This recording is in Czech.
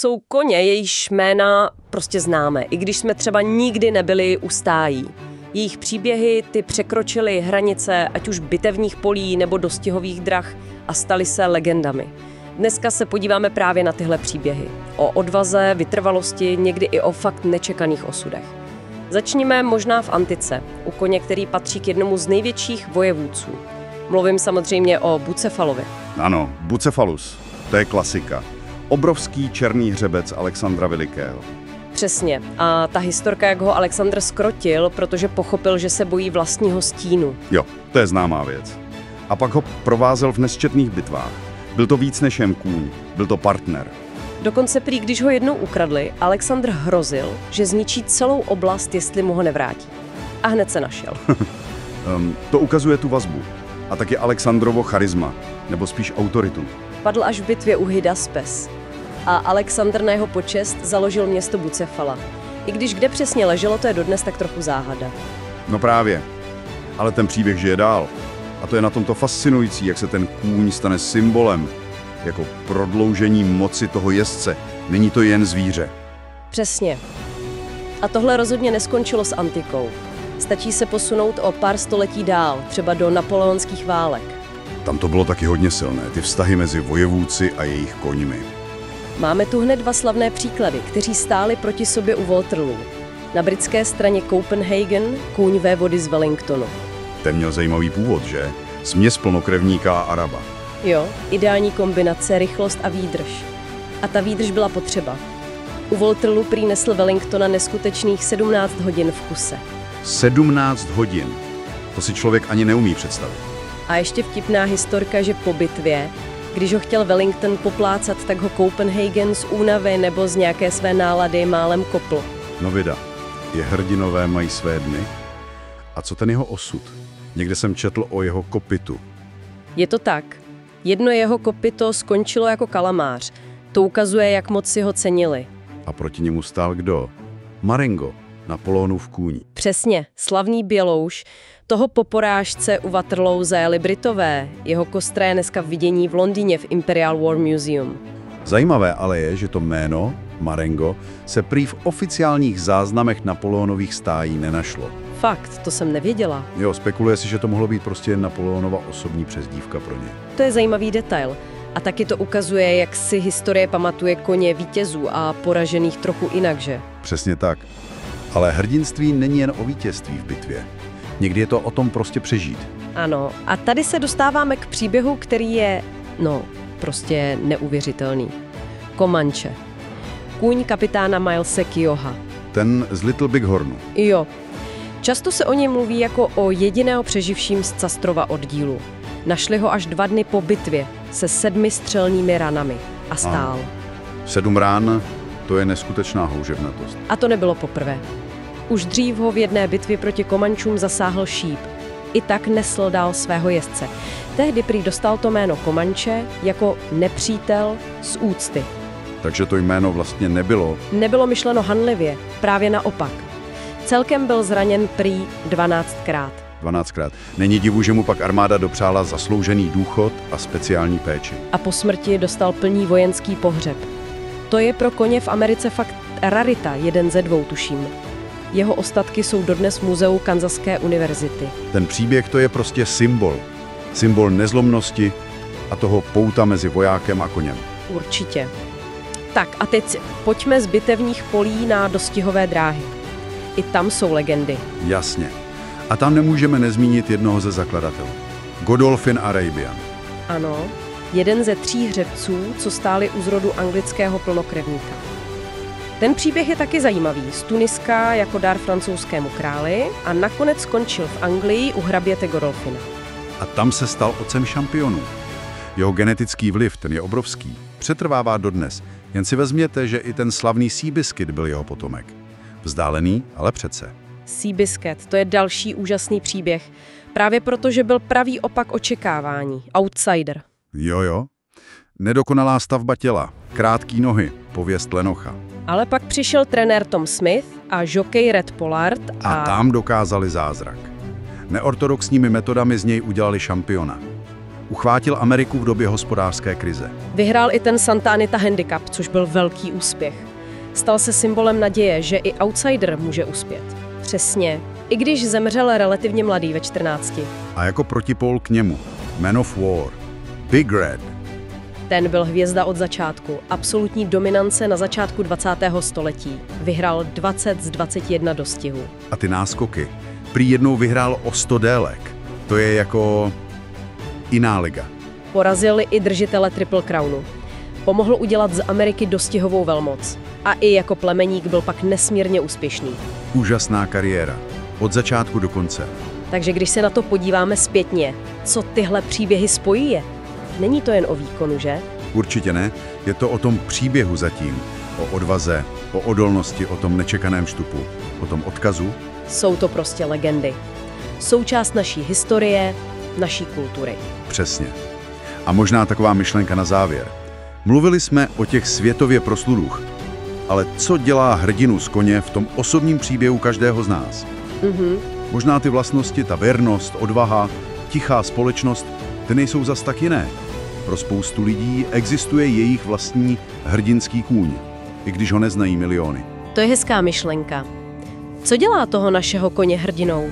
jsou koně, jejichž jména prostě známe, i když jsme třeba nikdy nebyli u stájí. Jejich příběhy ty překročily hranice ať už bitevních polí nebo dostihových drah a staly se legendami. Dneska se podíváme právě na tyhle příběhy. O odvaze, vytrvalosti, někdy i o fakt nečekaných osudech. Začněme možná v antice, u koně, který patří k jednomu z největších vojevůdců. Mluvím samozřejmě o Bucefalovi. Ano, Bucephalus, to je klasika. Obrovský černý hřebec Alexandra Velikého. Přesně. A ta historka, jak ho Alexandr zkrotil, protože pochopil, že se bojí vlastního stínu. Jo, to je známá věc. A pak ho provázel v nesčetných bitvách. Byl to víc než jen kůň, byl to partner. Dokonce prý, když ho jednou ukradli, Alexandr hrozil, že zničí celou oblast, jestli mu ho nevrátí. A hned se našel. To ukazuje tu vazbu. A taky Alexandrovo charisma, nebo spíš autoritu. Padl až v bitvě u Hydaspes. A Alexandr na jeho počest založil město Bucefala. I když kde přesně leželo, to je dodnes tak trochu záhada. No právě. Ale ten příběh žije dál. A to je na tomto fascinující, jak se ten kůň stane symbolem, jako prodloužení moci toho jezdce. Není to jen zvíře. Přesně. A tohle rozhodně neskončilo s antikou. Stačí se posunout o pár století dál, třeba do napoleonských válek. Tam to bylo taky hodně silné, ty vztahy mezi vojevůdci a jejich koňmi. Máme tu hned dva slavné příklady, kteří stáli proti sobě u Waterloo. Na britské straně Copenhagen, kůň vévody z Wellingtonu. Ten měl zajímavý původ, že? Směs plnokrevníka a Araba. Jo, ideální kombinace, rychlost a výdrž. A ta výdrž byla potřeba. U Waterloo prý nesl Wellingtona neskutečných 17 hodin v kuse. 17 hodin. To si člověk ani neumí představit. A ještě vtipná historka, že po bitvě, když ho chtěl Wellington poplácat, tak ho Copenhagen z únavy nebo z nějaké své nálady málem kopl. No vida, je hrdinové mají své dny. A co ten jeho osud? Někde jsem četl o jeho kopitu. Je to tak. Jedno jeho kopyto skončilo jako kalamář. To ukazuje, jak moc si ho cenili. A proti němu stál kdo? Marengo, Napoleonův kůň. Přesně, slavný bělouš. Toho po porážce u Waterloo zajali Britové. Jeho kostra je dneska v vidění v Londýně v Imperial War Museum. Zajímavé ale je, že to jméno, Marengo, se prý v oficiálních záznamech Napoleonových stájí nenašlo. Fakt, to jsem nevěděla. Jo, spekuluje si, že to mohlo být prostě Napoleonova osobní přezdívka pro ně. To je zajímavý detail. A taky to ukazuje, jak si historie pamatuje koně vítězů a poražených trochu jinak, že? Přesně tak. Ale hrdinství není jen o vítězství v bitvě. Někdy je to o tom prostě přežít. Ano, a tady se dostáváme k příběhu, který je, prostě neuvěřitelný. Comanche. Kůň kapitána Milese Keougha. Ten z Little Big Hornu. Jo. Často se o něm mluví jako o jediného přeživším z Castrova oddílu. Našli ho až 2 dny po bitvě se 7 střelnými ranami a stál. 7 rán, to je neskutečná houževnatost. A to nebylo poprvé. Už dřív ho v jedné bitvě proti Komančům zasáhl šíp. I tak nesl dál svého jezdce. Tehdy prý dostal to jméno Comanche jako nepřítel z úcty. Takže to jméno vlastně nebylo. Nebylo myšleno hanlivě, právě naopak. Celkem byl zraněn prý 12krát. 12krát. Není divu, že mu pak armáda dopřála zasloužený důchod a speciální péči. A po smrti dostal plný vojenský pohřeb. To je pro koně v Americe fakt rarita, 1 ze 2 tuším. Jeho ostatky jsou dodnes v muzeu Kansaské univerzity. Ten příběh to je prostě symbol. Symbol nezlomnosti a toho pouta mezi vojákem a koněm. Určitě. Tak a teď pojďme z bitevních polí na dostihové dráhy. I tam jsou legendy. Jasně. A tam nemůžeme nezmínit jednoho ze zakladatelů. Godolphin Arabian. Ano, jeden ze 3 hřebců, co stáli u zrodu anglického plnokrevníka. Ten příběh je taky zajímavý. Z Tuniska jako dar francouzskému králi a nakonec skončil v Anglii u hraběte Godolphina. A tam se stal otcem šampionů. Jeho genetický vliv, ten je obrovský, přetrvává dodnes. Jen si vezměte, že i ten slavný Seabiscuit byl jeho potomek. Vzdálený, ale přece. Seabiscuit, to je další úžasný příběh. Právě proto, že byl pravý opak očekávání. Outsider. Jo. Nedokonalá stavba těla, krátký nohy, pověst lenocha. Ale pak přišel trenér Tom Smith a žokej Red Pollard a tam dokázali zázrak. Neortodoxními metodami z něj udělali šampiona. Uchvátil Ameriku v době hospodářské krize. Vyhrál i ten Santa Anita Handicap, což byl velký úspěch. Stal se symbolem naděje, že i outsider může uspět. Přesně. I když zemřel relativně mladý ve 14. A jako protipól k němu, Man of War, Big Red. Ten byl hvězda od začátku, absolutní dominance na začátku 20. století. Vyhrál 20 z 21 dostihů. A ty náskoky. Prý jednou vyhrál o 100 délek. To je jako jiná liga. Porazil i držitele Triple Crownu. Pomohl udělat z Ameriky dostihovou velmoc. A i jako plemeník byl pak nesmírně úspěšný. Úžasná kariéra. Od začátku do konce. Takže když se na to podíváme zpětně, co tyhle příběhy spojí je? Není to jen o výkonu, že? Určitě ne. Je to o tom příběhu zatím. O odvaze, o odolnosti, o tom nečekaném štupu, o tom odkazu. Jsou to prostě legendy. Součást naší historie, naší kultury. Přesně. A možná taková myšlenka na závěr. Mluvili jsme o těch světově proslulých, ale co dělá hrdinu z koně v tom osobním příběhu každého z nás? Možná ty vlastnosti, ta věrnost, odvaha, tichá společnost, ty nejsou zas tak jiné. Pro spoustu lidí existuje jejich vlastní hrdinský kůň, i když ho neznají miliony. To je hezká myšlenka. Co dělá toho našeho koně hrdinou?